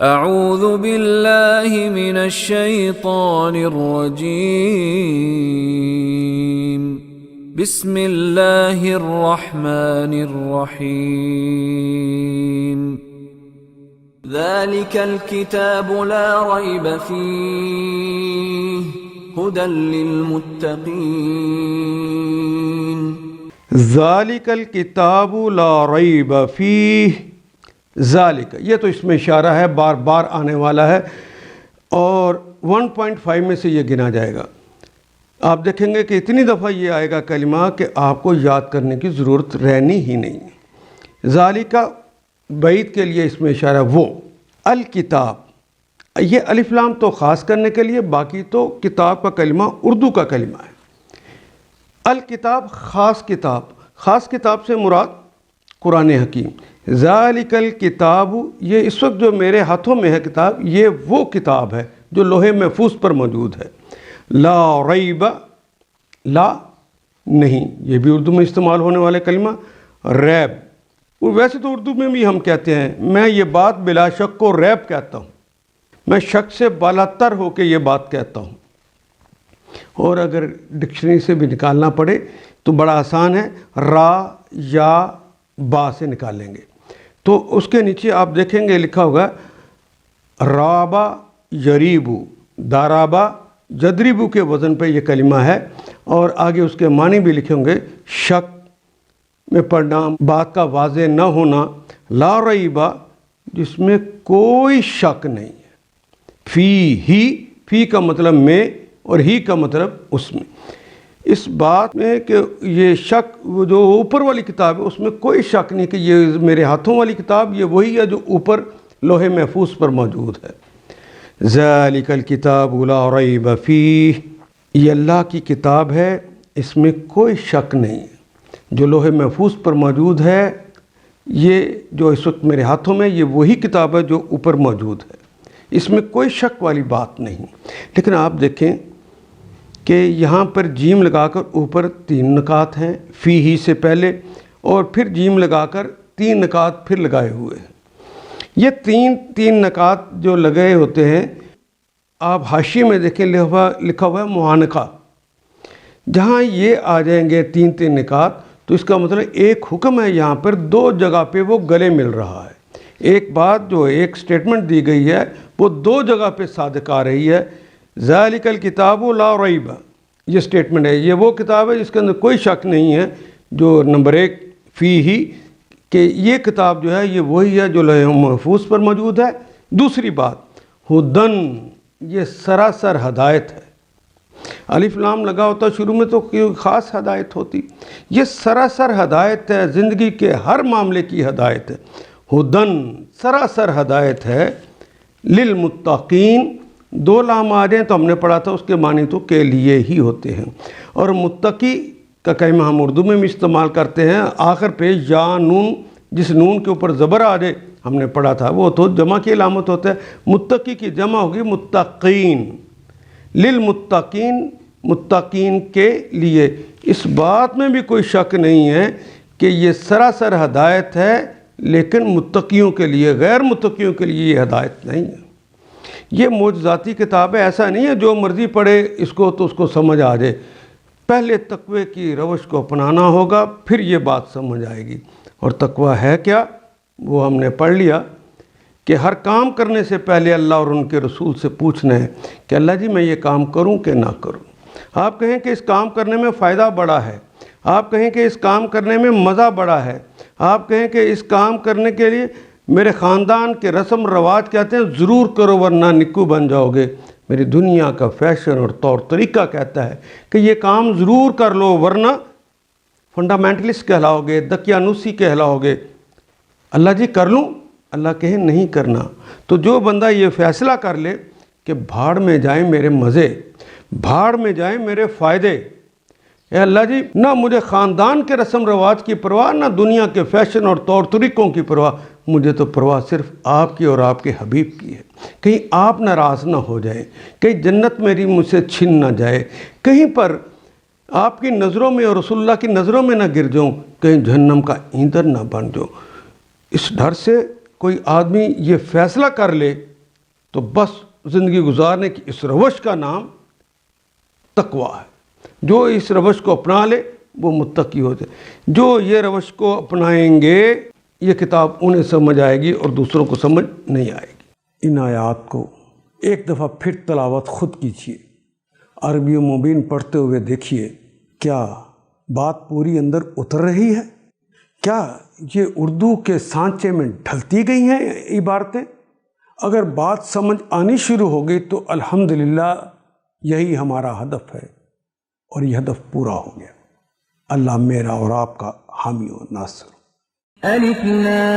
اعوذ باللہ من الشیطان الرجیم بسم اللہ الرحمن الرحیم ذالک الکتاب لا ریب فیہ ہدی للمتقین ذالک الکتاب لا ریب فیہ ذالک، یہ تو اس میں اشارہ ہے، بار بار آنے والا ہے اور 1.5 میں سے یہ گنا جائے گا۔ آپ دیکھیں گے کہ اتنی دفعہ یہ آئے گا کلمہ کہ آپ کو یاد کرنے کی ضرورت رہنی ہی نہیں ہے۔ ذالک بعید کے لیے اس میں اشارہ وہ الکتاب، یہ الف لام تو خاص کرنے کے لیے، باقی تو کتاب کا کلمہ اردو کا کلمہ ہے۔ الکتاب خاص کتاب، خاص کتاب سے مراد قرآن حکیم۔ ذالک الکتاب، یہ اس وقت جو میرے ہاتھوں میں ہے کتاب، یہ وہ کتاب ہے جو لوح محفوظ پر موجود ہے۔ لا ریب، لا نہیں، یہ بھی اردو میں استعمال ہونے والے کلمہ۔ ریب، ویسے تو اردو میں بھی ہم کہتے ہیں، میں یہ بات بلا شک کو ریب کہتا ہوں، میں شک سے بالاتر ہو کے یہ بات کہتا ہوں۔ اور اگر ڈکشنری سے بھی نکالنا پڑے تو بڑا آسان ہے، را یا با سے نکالیں گے تو اس کے نیچے آپ دیکھیں گے لکھا ہوگا رابا یریبو، دارابا جدریبو کے وزن پہ یہ کلمہ ہے، اور آگے اس کے معنی بھی لکھے ہوں گے۔ شک میں پڑھنا، بات کا واضح نہ ہونا، لا ریبا جس میں کوئی شک نہیں ہے، فی ہی، فی کا مطلب میں اور ہی کا مطلب اس میں، اس بات میں کہ یہ شک وہ جو اوپر والی کتاب ہے اس میں کوئی شک نہیں کہ یہ میرے ہاتھوں والی کتاب یہ وہی ہے جو اوپر لوح محفوظ پر موجود ہے۔ ذالک الکتاب لا ریب فیہ، یہ اللہ کی کتاب ہے، اس میں کوئی شک نہیں ہے، جو لوح محفوظ پر موجود ہے، یہ جو اس وقت میرے ہاتھوں میں یہ وہی کتاب ہے جو اوپر موجود ہے، اس میں کوئی شک والی بات نہیں۔ لیکن آپ دیکھیں کہ یہاں پر جیم لگا کر اوپر 3 نکات ہیں فی ہی سے پہلے، اور پھر جیم لگا کر 3 نکات پھر لگائے ہوئے ہیں۔ یہ تین نکات جو لگے ہوتے ہیں، آپ حاشیے میں دیکھیں لکھا ہوا ہے معانقہ، جہاں یہ آ جائیں گے 3 نکات تو اس کا مطلب ایک حکم ہے، یہاں پر 2 جگہ پہ وہ گلے مل رہا ہے۔ ایک بات جو ایک سٹیٹمنٹ دی گئی ہے وہ 2 جگہ پہ صادق آ رہی ہے۔ ذالک الکتاب لا ریب، یہ سٹیٹمنٹ ہے، یہ وہ کتاب ہے جس کے اندر کوئی شک نہیں ہے، جو نمبر 1 فی ہی کہ یہ کتاب جو ہے یہ وہی ہے جو لوح محفوظ پر موجود ہے۔ دوسری بات ہدن، یہ سراسر ہدایت ہے۔ الف لام لگا ہوتا شروع میں تو کوئی خاص ہدایت ہوتی، یہ سراسر ہدایت ہے، زندگی کے ہر معاملے کی ہدایت ہے۔ ہدن سراسر ہدایت ہے، للمتقین 2 لام آ جائیں تو ہم نے پڑھا تھا اس کے معنی تو کے لیے ہی ہوتے ہیں، اور متقی کا کلمہ ہم اردو میں بھی استعمال کرتے ہیں، آخر پہ یا نون، جس نون کے اوپر زبر آ جائے ہم نے پڑھا تھا وہ تو جمع کی علامت ہوتا ہے۔ متقی کی جمع ہوگی متقین، للمتقین، متقین کے لیے۔ اس بات میں بھی کوئی شک نہیں ہے کہ یہ سراسر ہدایت ہے، لیکن متقیوں کے لیے، غیر متقیوں کے لیے یہ ہدایت نہیں ہے۔ یہ معجزاتی کتاب ہے، ایسا نہیں ہے جو مرضی پڑھے اس کو تو اس کو سمجھ آ جائے۔ پہلے تقوی کی روش کو اپنانا ہوگا، پھر یہ بات سمجھ آئے گی۔ اور تقوی ہے کیا، وہ ہم نے پڑھ لیا کہ ہر کام کرنے سے پہلے اللہ اور ان کے رسول سے پوچھنا ہے کہ اللہ جی میں یہ کام کروں کہ نہ کروں۔ آپ کہیں کہ اس کام کرنے میں فائدہ بڑا ہے، آپ کہیں کہ اس کام کرنے میں مزہ بڑا ہے، آپ کہیں کہ اس کام کرنے کے لیے میرے خاندان کے رسم رواج کہتے ہیں ضرور کرو ورنہ نکو بن جاؤ گے، میری دنیا کا فیشن اور طور طریقہ کہتا ہے کہ یہ کام ضرور کر لو ورنہ فنڈامنٹلسٹ کہلاؤ گے، دقیانوسی کہلاؤ گے۔ اللہ جی کر لوں، اللہ کہے نہیں کرنا۔ تو جو بندہ یہ فیصلہ کر لے کہ بھاڑ میں جائیں میرے مزے، بھاڑ میں جائیں میرے فائدے، اے اللہ جی نہ مجھے خاندان کے رسم رواج کی پرواہ، نہ دنیا کے فیشن اور طور طریقوں کی پرواہ، مجھے تو پرواہ صرف آپ کی اور آپ کے حبیب کی ہے۔ کہیں آپ ناراض نہ ہو جائیں، کہیں جنت میری مجھ سے چھن نہ جائے، کہیں پر آپ کی نظروں میں اور رسول اللہ کی نظروں میں نہ گر جاؤں، کہیں جہنم کا ایندھن نہ بن جاؤں۔ اس ڈر سے کوئی آدمی یہ فیصلہ کر لے تو بس زندگی گزارنے کی اس روش کا نام تقویٰ ہے. جو اس روش کو اپنا لے وہ متقی ہوتے. جو یہ روش کو اپنائیں گے یہ کتاب انہیں سمجھ آئے گی اور دوسروں کو سمجھ نہیں آئے گی. ان آیات کو ایک دفعہ پھر تلاوت خود کیجیے, عربی مبین پڑھتے ہوئے دیکھیے کیا بات پوری اندر اتر رہی ہے, کیا یہ اردو کے سانچے میں ڈھلتی گئی ہیں عبارتیں. اگر بات سمجھ آنی شروع ہو گئی تو الحمدللہ یہی ہمارا ہدف ہے اور یہ ہدف پورا ہو گیا. اللہ میرا اور آپ کا حامی و ناصر. الف لام